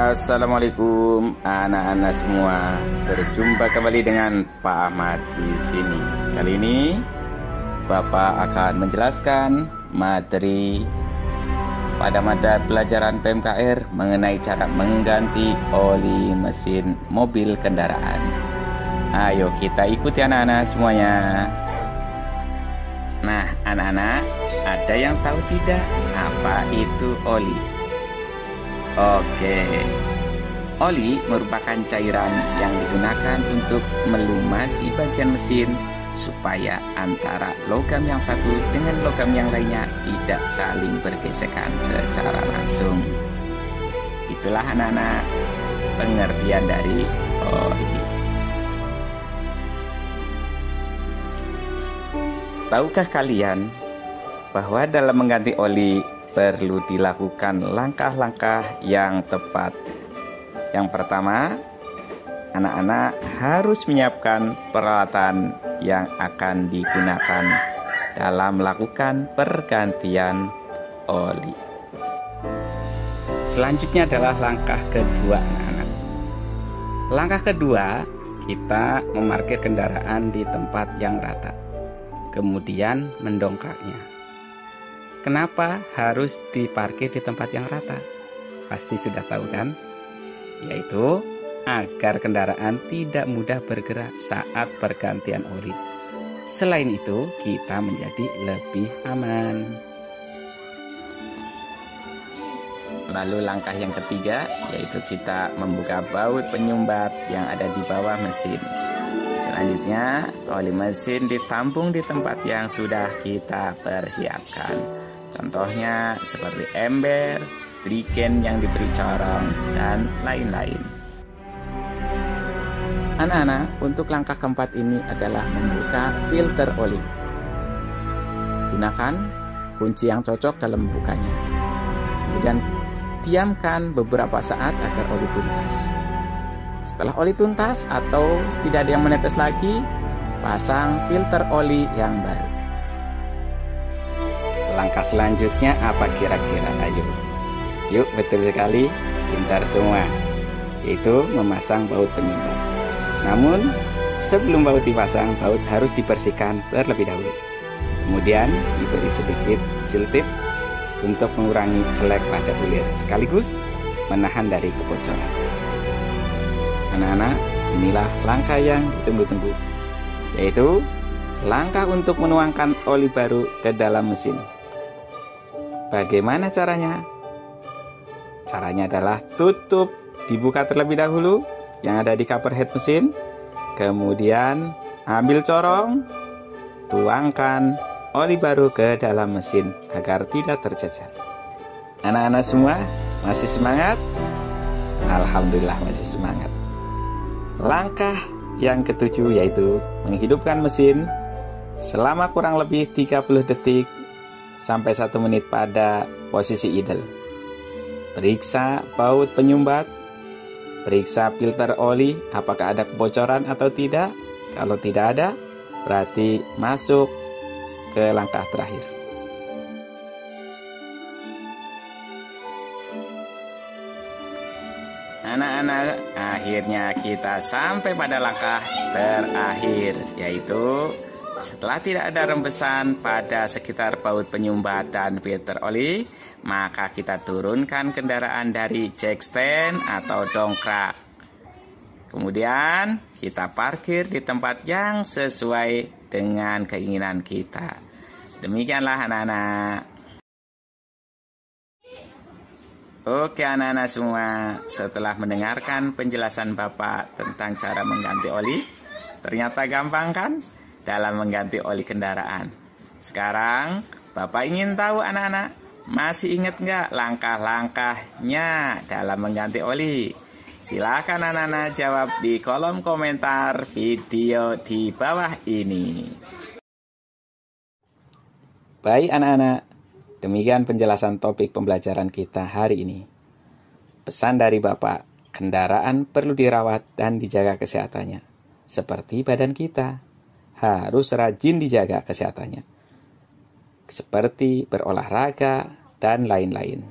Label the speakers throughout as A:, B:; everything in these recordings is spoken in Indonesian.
A: Assalamualaikum anak-anak semua. Berjumpa kembali dengan Pak Ahmad di sini. Kali ini Bapak akan menjelaskan materi pada mata pelajaran PMKR mengenai cara mengganti oli mesin mobil kendaraan. Ayo kita ikuti anak-anak semuanya. Nah, anak-anak, ada yang tahu tidak apa itu oli? Oke, oli merupakan cairan yang digunakan untuk melumasi bagian mesin supaya antara logam yang satu dengan logam yang lainnya tidak saling bergesekan secara langsung. Itulah anak-anak pengertian dari oli. Tahukah kalian bahwa dalam mengganti oli perlu dilakukan langkah-langkah yang tepat? Yang pertama, anak-anak harus menyiapkan peralatan yang akan digunakan dalam melakukan pergantian oli. Selanjutnya adalah langkah kedua, anak-anak. Langkah kedua, kita memarkir kendaraan di tempat yang rata, kemudian mendongkraknya. Kenapa harus diparkir di tempat yang rata? Pasti sudah tahu kan? Yaitu agar kendaraan tidak mudah bergerak saat pergantian oli. Selain itu, kita menjadi lebih aman. Lalu langkah yang ketiga, yaitu kita membuka baut penyumbat yang ada di bawah mesin. Selanjutnya, oli mesin ditampung di tempat yang sudah kita persiapkan. Contohnya seperti ember, trigen yang diberi corong, dan lain-lain. Anak-anak, untuk langkah keempat ini adalah membuka filter oli. Gunakan kunci yang cocok dalam membukanya. Kemudian diamkan beberapa saat agar oli tuntas. Setelah oli tuntas atau tidak ada yang menetes lagi, pasang filter oli yang baru. Langkah selanjutnya apa kira-kira? Ayo. Yuk, betul sekali, pintar semua. Yaitu memasang baut penyumbat. Namun, sebelum baut dipasang, baut harus dibersihkan terlebih dahulu. Kemudian diberi sedikit seal tip untuk mengurangi selek pada bulir, sekaligus menahan dari kebocoran. Anak-anak, inilah langkah yang ditunggu-tunggu, yaitu langkah untuk menuangkan oli baru ke dalam mesin. Bagaimana caranya? Caranya adalah tutup, dibuka terlebih dahulu yang ada di cover head mesin. Kemudian ambil corong, tuangkan oli baru ke dalam mesin agar tidak tercecer. Anak-anak semua masih semangat? Alhamdulillah masih semangat. Langkah yang ketujuh yaitu menghidupkan mesin selama kurang lebih 30 detik sampai 1 menit pada posisi idle. Periksa baut penyumbat, periksa filter oli apakah ada kebocoran atau tidak. Kalau tidak ada, berarti masuk ke langkah terakhir. Anak-anak, akhirnya kita sampai pada langkah terakhir, yaitu setelah tidak ada rembesan pada sekitar baut penyumbat dan filter oli, maka kita turunkan kendaraan dari jack stand atau dongkrak. Kemudian kita parkir di tempat yang sesuai dengan keinginan kita. Demikianlah anak-anak. Oke anak-anak semua, setelah mendengarkan penjelasan Bapak tentang cara mengganti oli, ternyata gampang kan dalam mengganti oli kendaraan. Sekarang Bapak ingin tahu anak-anak, masih ingat nggak langkah-langkahnya dalam mengganti oli? Silakan anak-anak jawab di kolom komentar video di bawah ini. Baik anak-anak, demikian penjelasan topik pembelajaran kita hari ini. Pesan dari Bapak, kendaraan perlu dirawat dan dijaga kesehatannya. Seperti badan kita, harus rajin dijaga kesehatannya, seperti berolahraga dan lain-lain.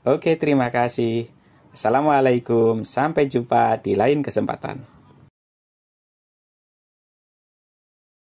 A: Oke, terima kasih. Assalamualaikum, sampai jumpa di lain kesempatan.